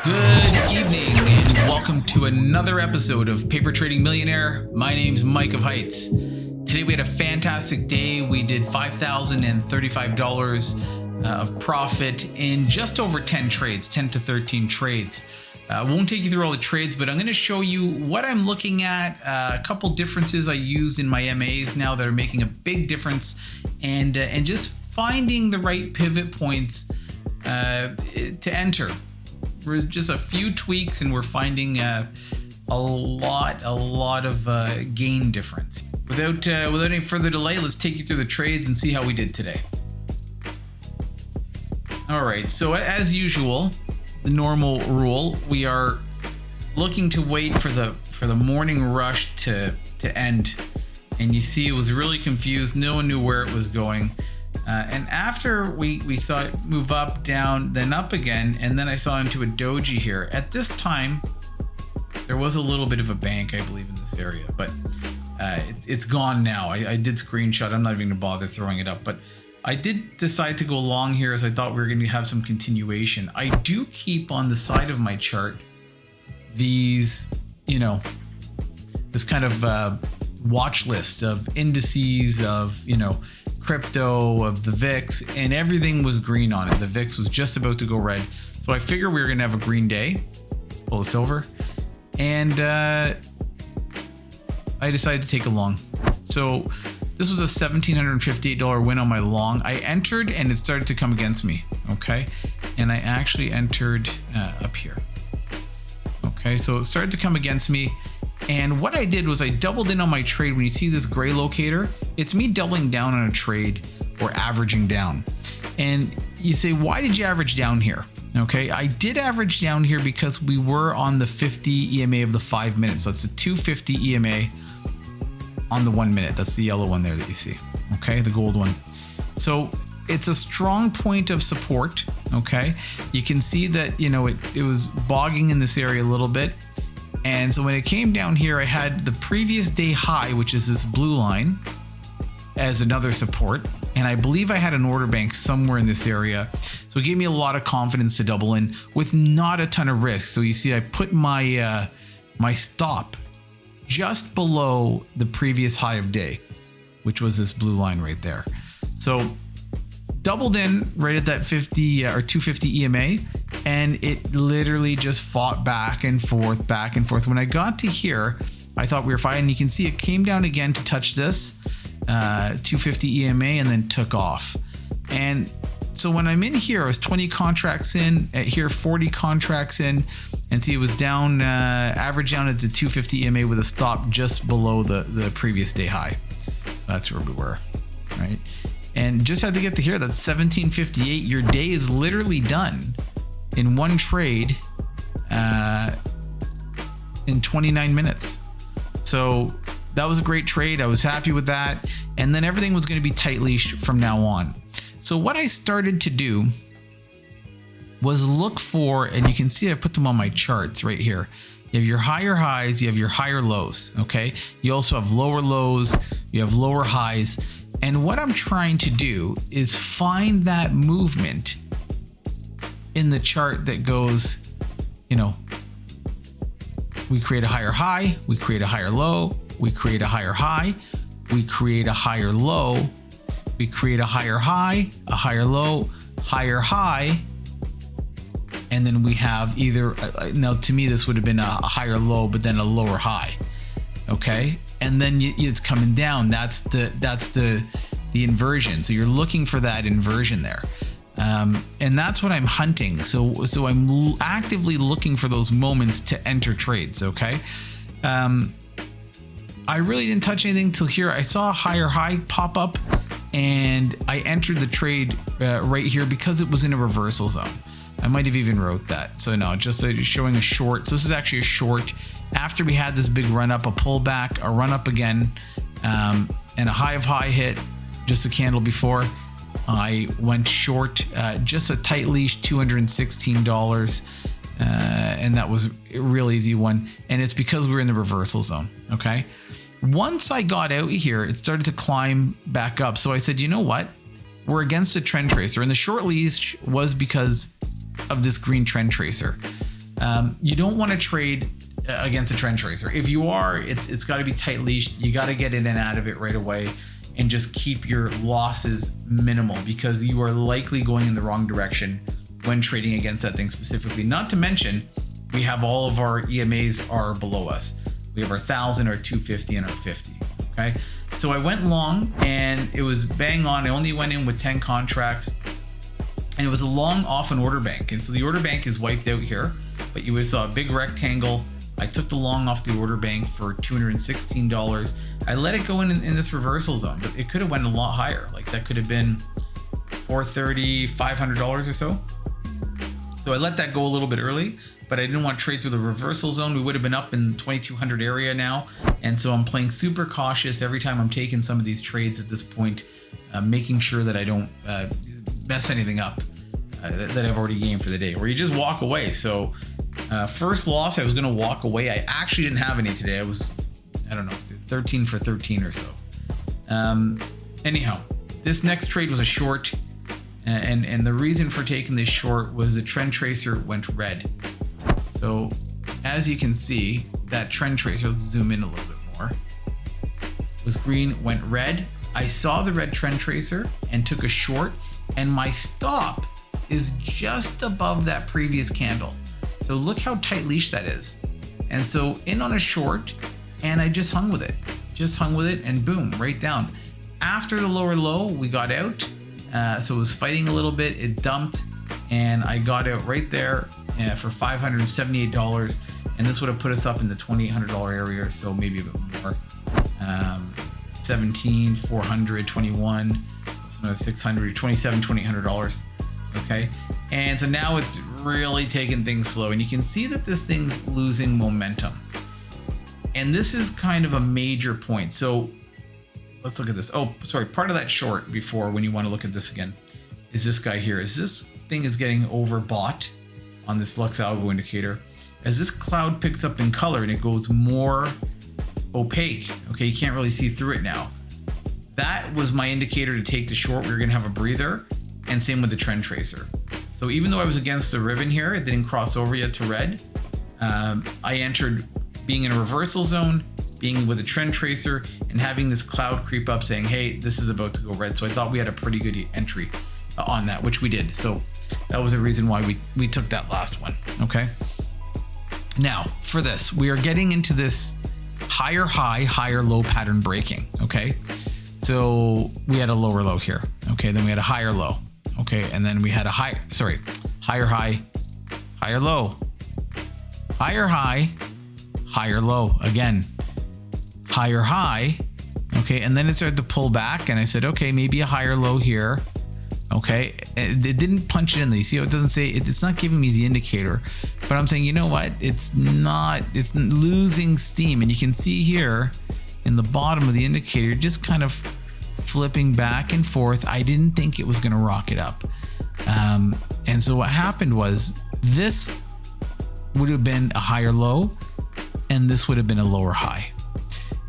Good evening and welcome to another episode of Paper Trading Millionaire. My name's Mike of Heights. Today we had a fantastic day. We did $5,035 of profit in just over 10 trades, 10 to 13 trades. I won't take you through all the trades, but I'm going to show you what I'm looking at, a couple differences I used in my MAs now that are making a big difference, and just finding the right pivot points to enter. We're just a few tweaks and we're finding a lot of gain difference. Without any further delay, let's take you through the trades and see how we did today. All right, so as usual, the normal rule, we are looking to wait for the morning rush to end. And you see it was really confused. No one knew where it was going. And after we saw it move up, down, then up again, and then I saw into a doji here. At this time, there was a little bit of a bank, I believe, in this area, but it's gone now. I did screenshot. I'm not even going to bother throwing it up, but I did decide to go long here as I thought we were going to have some continuation. I do keep on the side of my chart these, this kind of watch list of indices of, crypto, of the VIX, and everything was green on it. The VIX was just about to go red. So I figured we were going to have a green day. Let's pull this over. And I decided to take a long. So this was a $1,758 win on my long. I entered and it started to come against me. Okay. And I actually entered up here. Okay. So it started to come against me. And what I did was I doubled in on my trade. When you see this gray locator, it's me doubling down on a trade or averaging down. And you say, why did you average down here? Okay, I did average down here because we were on the 50 EMA of the 5 minutes. So it's a 250 EMA on the 1 minute. That's the yellow one there that you see. Okay, the gold one. So it's a strong point of support. Okay, you can see that, it was bogging in this area a little bit. And so when it came down here, I had the previous day high, which is this blue line, as another support. And I believe I had an order bank somewhere in this area. So it gave me a lot of confidence to double in with not a ton of risk. So you see, I put my my stop just below the previous high of day, which was this blue line right there. So doubled in right at that 50 or 250 EMA, and it literally just fought back and forth. When I got to here, I thought we were fine. And you can see it came down again to touch this 250 EMA and then took off. And so when I'm in here, I was 20 contracts in, at here 40 contracts in, and see it was down, average down at the 250 EMA with a stop just below the previous day high. So that's where we were, right? And just had to get to here. That's 1758. Your day is literally done in one trade in 29 minutes. So that was a great trade. I was happy with that. And then everything was going to be tight leash from now on. So what I started to do was look for, and you can see I put them on my charts right here. You have your higher highs, you have your higher lows. Okay. You also have lower lows, you have lower highs. And what I'm trying to do is find that movement in the chart that goes, we create a higher high, we create a higher low, we create a higher high, we create a higher low, we create a higher high, a higher low, higher high, and then we have either, now to me this would have been a higher low, but then a lower high. Okay. And then it's coming down. That's the inversion. So you're looking for that inversion there. And that's what I'm hunting. So I'm actively looking for those moments to enter trades. Okay. I really didn't touch anything till here. I saw a higher high pop up and I entered the trade right here because it was in a reversal zone. I might have even wrote that. So no, just showing a short. So this is actually a short. After we had this big run up, a pullback, a run up again, and a high of high hit, just a candle before, I went short, just a tight leash, $216. And that was a real easy one. And it's because we were in the reversal zone. Okay. Once I got out here, it started to climb back up. So I said, you know what? We're against a trend tracer. And the short leash was because of this green trend tracer. You don't want to trade against a trend tracer. If you are, it's got to be tight leashed. You got to get in and out of it right away and just keep your losses minimal, because you are likely going in the wrong direction when trading against that thing specifically. Not to mention, we have all of our EMAs are below us. We have our 1,000, our 250, and our 50. Okay, so I went long and it was bang on. I only went in with 10 contracts, and it was a long off an order bank. And so the order bank is wiped out here, but you saw a big rectangle. I took the long off the order bank for $216. I let it go in this reversal zone, but it could have went a lot higher. Like that could have been $430, $500 or so. So I let that go a little bit early, but I didn't want to trade through the reversal zone. We would have been up in 2,200 area now. And so I'm playing super cautious every time I'm taking some of these trades at this point, making sure that I don't mess anything up that I've already gained for the day, or you just walk away. So first loss, I was going to walk away. I actually didn't have any today. I was, I don't know, 13 for 13 or so. Anyhow, this next trade was a short. And the reason for taking this short was the trend tracer went red. So as you can see, that trend tracer, let's zoom in a little bit more, was green, went red. I saw the red trend tracer and took a short, and my stop is just above that previous candle. So look how tight leash that is. And so in on a short, and I just hung with it, and boom, right down. After the lower low, we got out. So it was fighting a little bit, it dumped, and I got out right there for $578. And this would have put us up in the $2,800 area, so maybe a bit more. 17, 400, 21, so 600, 27, $2,800. Okay. And so now it's really taking things slow, and you can see that this thing's losing momentum. And this is kind of a major point. So let's look at this. Oh, sorry. Part of that short before, when you want to look at this again, is this guy here. Is this thing is getting overbought on this Lux Algo indicator. As this cloud picks up in color and it goes more opaque, okay, you can't really see through it now. That was my indicator to take the short. We were going to have a breather, and same with the trend tracer. So even though I was against the ribbon here, it didn't cross over yet to red. I entered being in a reversal zone, being with a trend tracer, and having this cloud creep up saying, hey, this is about to go red. So I thought we had a pretty good entry on that, which we did. So that was a reason why we took that last one. Okay. Now for this, we are getting into this higher high, higher low pattern breaking. Okay. So we had a lower low here. Okay. Then we had a higher low. Okay. And then we had a higher high, higher low, higher high, higher low again, higher high. Okay. And then it started to pull back, and I said, okay, maybe a higher low here. Okay. It didn't punch it in there. You see how it doesn't say it's not giving me the indicator, but I'm saying, you know what? It's losing steam. And you can see here in the bottom of the indicator, just kind of flipping back and forth. I didn't think it was going to rocket up. And so what happened was this would have been a higher low, and this would have been a lower high.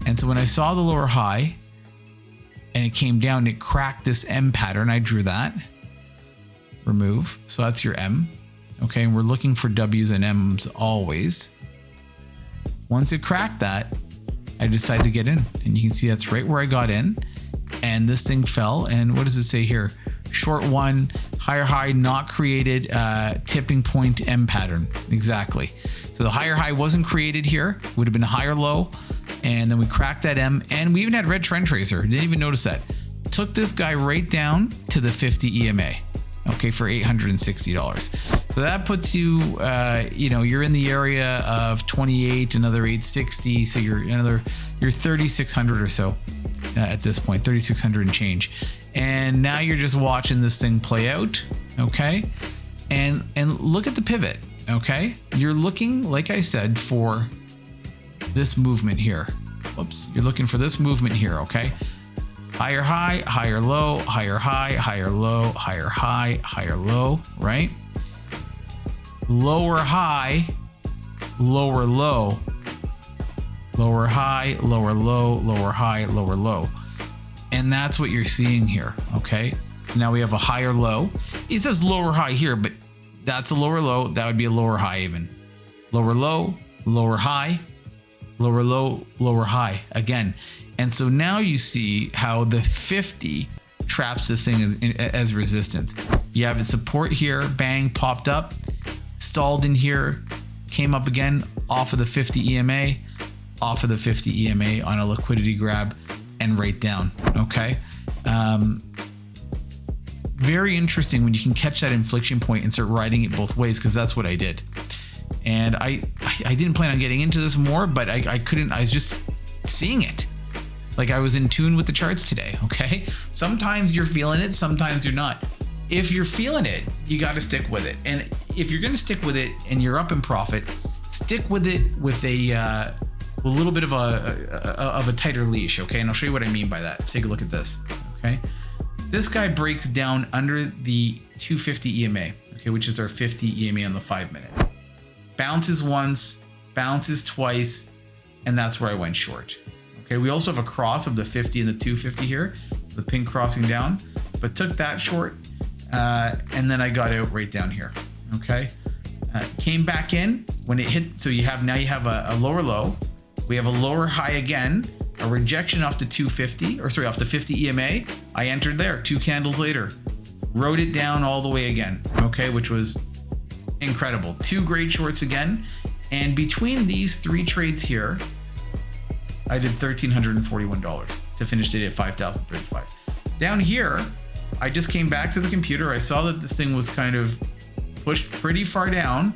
And so when I saw the lower high and it came down, it cracked this M pattern. I drew that. Remove. So that's your M. Okay. And we're looking for W's and M's always. Once it cracked that, I decided to get in. And you can see that's right where I got in. And this thing fell. And what does it say here? Short one, higher high, not created, tipping point M pattern. Exactly. So the higher high wasn't created here. Would have been a higher low. And then we cracked that M, and we even had red trend tracer. Didn't even notice that. Took this guy right down to the 50 EMA. Okay, for $860. So that puts you, you're in the area of 28, another 860. So you're 3,600 or so at this point, 3,600 and change. And now you're just watching this thing play out. Okay, and look at the pivot. Okay, you're looking, like I said, for this movement here. Whoops, you're looking for this movement here. Okay. Higher high, higher low, higher high, higher low, higher high, higher low, right? Lower high, lower low, lower high, lower low, lower high, lower low. And that's what you're seeing here, okay? Now we have a higher low. It says lower high here, but that's a lower low. That would be a lower high even. lower low, lower high, lower low, lower high again. And so now you see how the 50 traps this thing as resistance. You have a support here, bang, popped up, stalled in here, came up again off of the 50 EMA, off of the 50 EMA on a liquidity grab, and right down. Okay. Very interesting when you can catch that inflection point and start riding it both ways, because that's what I did. And I didn't plan on getting into this more, but I couldn't. I was just seeing it. Like I was in tune with the charts today. Okay. Sometimes you're feeling it, sometimes you're not. If you're feeling it, you got to stick with it. And if you're going to stick with it and you're up in profit, stick with it with a little bit of a tighter leash. Okay. And I'll show you what I mean by that. Let's take a look at this. Okay. This guy breaks down under the 250 EMA. Okay. Which is our 50 EMA on the 5-minute. Bounces once, bounces twice, and that's where I went short. Okay, we also have a cross of the 50 and the 250 here, the pink crossing down, but took that short, and then I got out right down here. Okay, came back in when it hit. So now you have a lower low. We have a lower high again, a rejection off the 250, or sorry, off the 50 EMA. I entered there 2 candles later, rode it down all the way again. Okay, which was incredible. 2 great shorts again, and between these 3 trades here, I did $1,341 to finish it at $5,035. Down here, I just came back to the computer. I saw that this thing was kind of pushed pretty far down,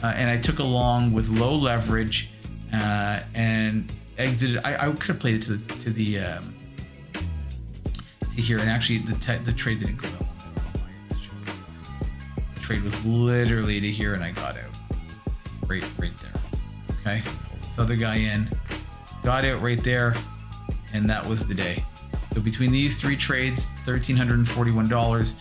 and I took a long with low leverage and exited. I could have played it to here, and actually the trade didn't go well. The trade was literally to here, and I got out right there. Okay, this other guy in. Got out right there, and that was the day. So between these 3 trades, $1,341.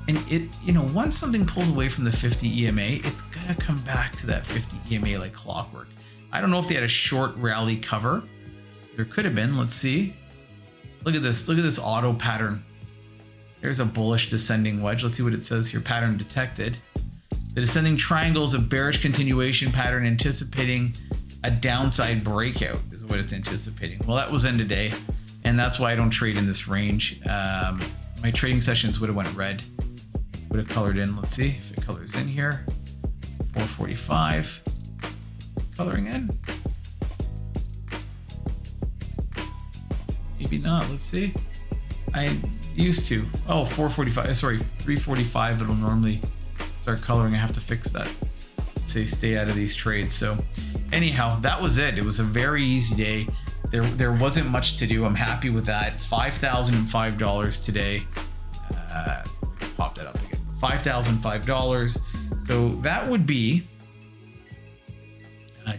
And it, once something pulls away from the 50 EMA, it's gonna come back to that 50 EMA like clockwork. I don't know if they had a short rally cover. There could have been. Let's see. Look at this. Look at this auto pattern. There's a bullish descending wedge. Let's see what it says here. Pattern detected. The descending triangle is a bearish continuation pattern anticipating a downside breakout is what it's anticipating. Well, that was end of day, and that's why I don't trade in this range. My trading sessions would have went red, would have colored in. Let's see if it colors in here. 445, coloring in. Maybe not. Let's see. I used to. Oh, 445. Sorry, 345. It'll normally start coloring. I have to fix that. Say stay out of these trades. So anyhow, that was it. It was a very easy day. There wasn't much to do. I'm happy with that. $5,005 today. Pop that up again. $5,005. So that would be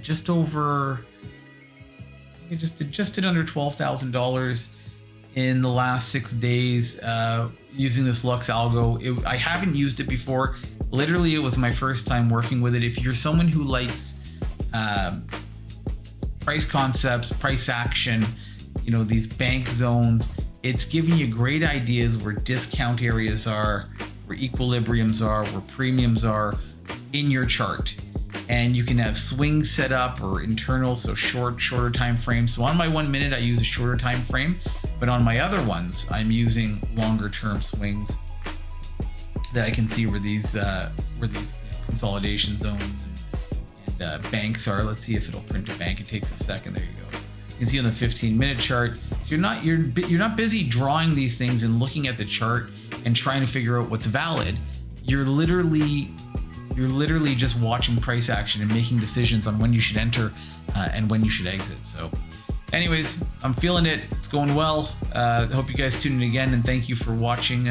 just over. I just did under $12,000 in the last 6 days using this Lux algo. I haven't used it before. Literally, it was my first time working with it. If you're someone who likes price concepts, price action, these bank zones, it's giving you great ideas where discount areas are, where equilibriums are, where premiums are in your chart. And you can have swings set up or internal, so shorter time frames. So on my 1 minute, I use a shorter time frame, but on my other ones, I'm using longer term swings that I can see where these consolidation zones and banks are. Let's see if it'll print a bank. It takes a second. There you go. You can see on the 15-minute chart. You're not busy drawing these things and looking at the chart and trying to figure out what's valid. You're literally just watching price action and making decisions on when you should enter and when you should exit. So anyways, I'm feeling it. It's going well. I hope you guys tune in again, and thank you for watching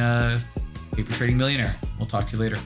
Paper Trading Millionaire. We'll talk to you later.